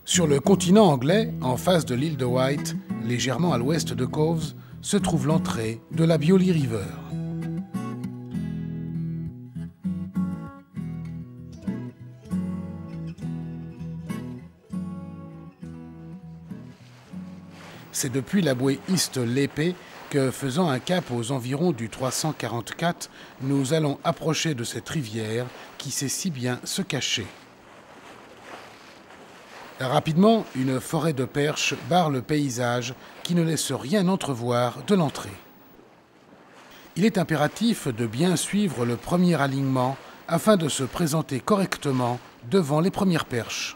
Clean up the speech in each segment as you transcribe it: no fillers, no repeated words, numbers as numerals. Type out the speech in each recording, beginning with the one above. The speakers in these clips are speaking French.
Sur le continent anglais, en face de l'île de Wight, légèrement à l'ouest de Cowes, se trouve l'entrée de la Bioly River. C'est depuis la bouée East Leppey que, faisant un cap aux environs du 344, nous allons approcher de cette rivière qui sait si bien se cacher. Rapidement, une forêt de perches barre le paysage qui ne laisse rien entrevoir de l'entrée. Il est impératif de bien suivre le premier alignement afin de se présenter correctement devant les premières perches.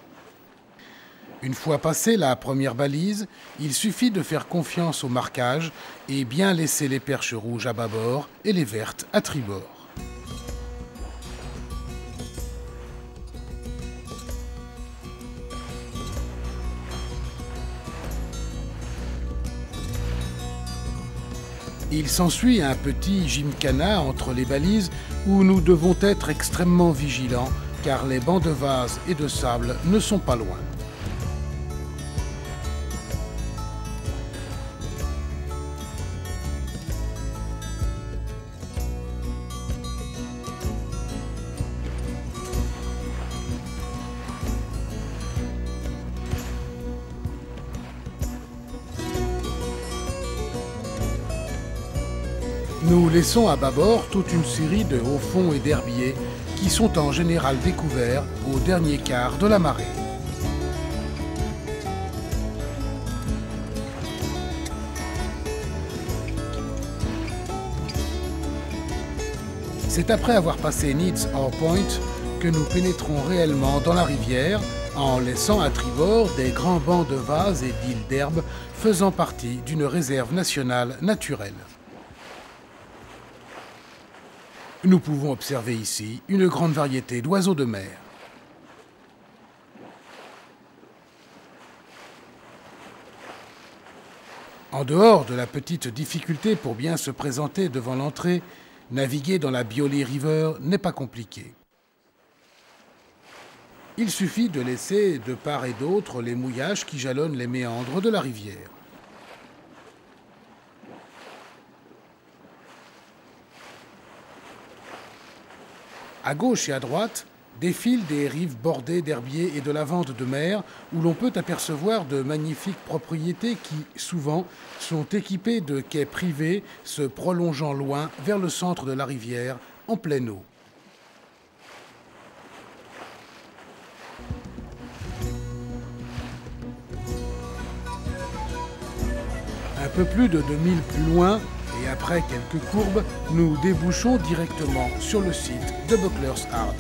Une fois passée la première balise, il suffit de faire confiance au marquage et bien laisser les perches rouges à bâbord et les vertes à tribord. Il s'ensuit un petit gymkhana entre les balises où nous devons être extrêmement vigilants car les bancs de vase et de sable ne sont pas loin. Nous laissons à bâbord toute une série de hauts fonds et d'herbiers qui sont en général découverts au dernier quart de la marée. C'est après avoir passé Neath Harbor Point que nous pénétrons réellement dans la rivière en laissant à tribord des grands bancs de vases et d'îles d'herbe faisant partie d'une réserve nationale naturelle. Nous pouvons observer ici une grande variété d'oiseaux de mer. En dehors de la petite difficulté pour bien se présenter devant l'entrée, naviguer dans la Bioly River n'est pas compliqué. Il suffit de laisser de part et d'autre les mouillages qui jalonnent les méandres de la rivière. À gauche et à droite, défilent des rives bordées d'herbiers et de lavandes de mer où l'on peut apercevoir de magnifiques propriétés qui, souvent, sont équipées de quais privés se prolongeant loin vers le centre de la rivière, en pleine eau. Un peu plus de 2000 plus loin, et après quelques courbes, nous débouchons directement sur le site de Buckler's Hard.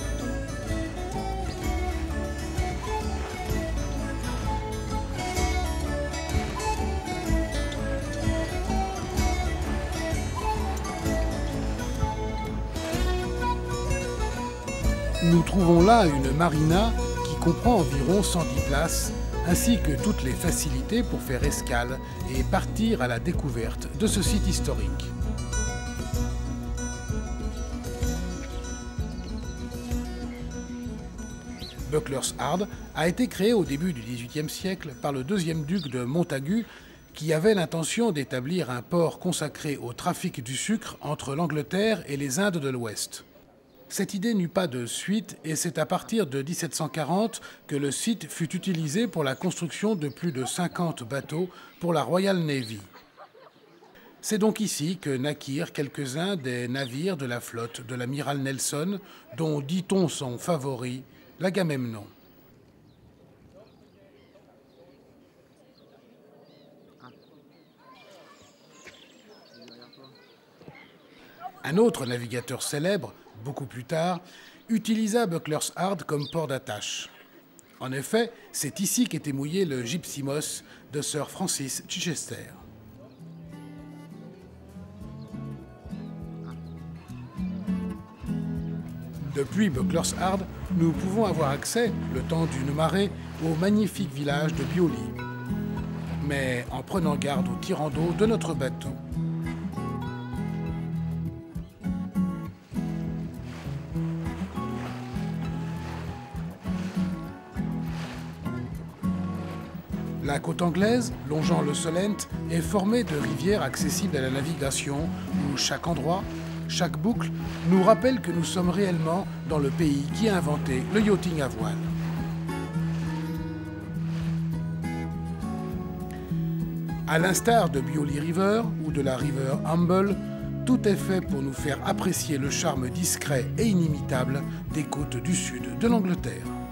Nous trouvons là une marina qui comprend environ 110 places, ainsi que toutes les facilités pour faire escale et partir à la découverte de ce site historique. Buckler's Hard a été créé au début du XVIIIe siècle par le deuxième duc de Montagu, qui avait l'intention d'établir un port consacré au trafic du sucre entre l'Angleterre et les Indes de l'Ouest. Cette idée n'eut pas de suite et c'est à partir de 1740 que le site fut utilisé pour la construction de plus de 50 bateaux pour la Royal Navy. C'est donc ici que naquirent quelques-uns des navires de la flotte de l'amiral Nelson, dont dit-on son favori, l'Agamemnon. Un autre navigateur célèbre, beaucoup plus tard, utilisa Buckler's Hard comme port d'attache. En effet, c'est ici qu'était mouillé le Gypsy Moss de Sir Francis Chichester. Depuis Buckler's Hard, nous pouvons avoir accès, le temps d'une marée, au magnifique village de Bioly, mais en prenant garde au tirant d'eau de notre bateau. La côte anglaise, longeant le Solent, est formée de rivières accessibles à la navigation, où chaque endroit, chaque boucle, nous rappelle que nous sommes réellement dans le pays qui a inventé le yachting à voile. À l'instar de Beaulieu River ou de la River Humble, tout est fait pour nous faire apprécier le charme discret et inimitable des côtes du sud de l'Angleterre.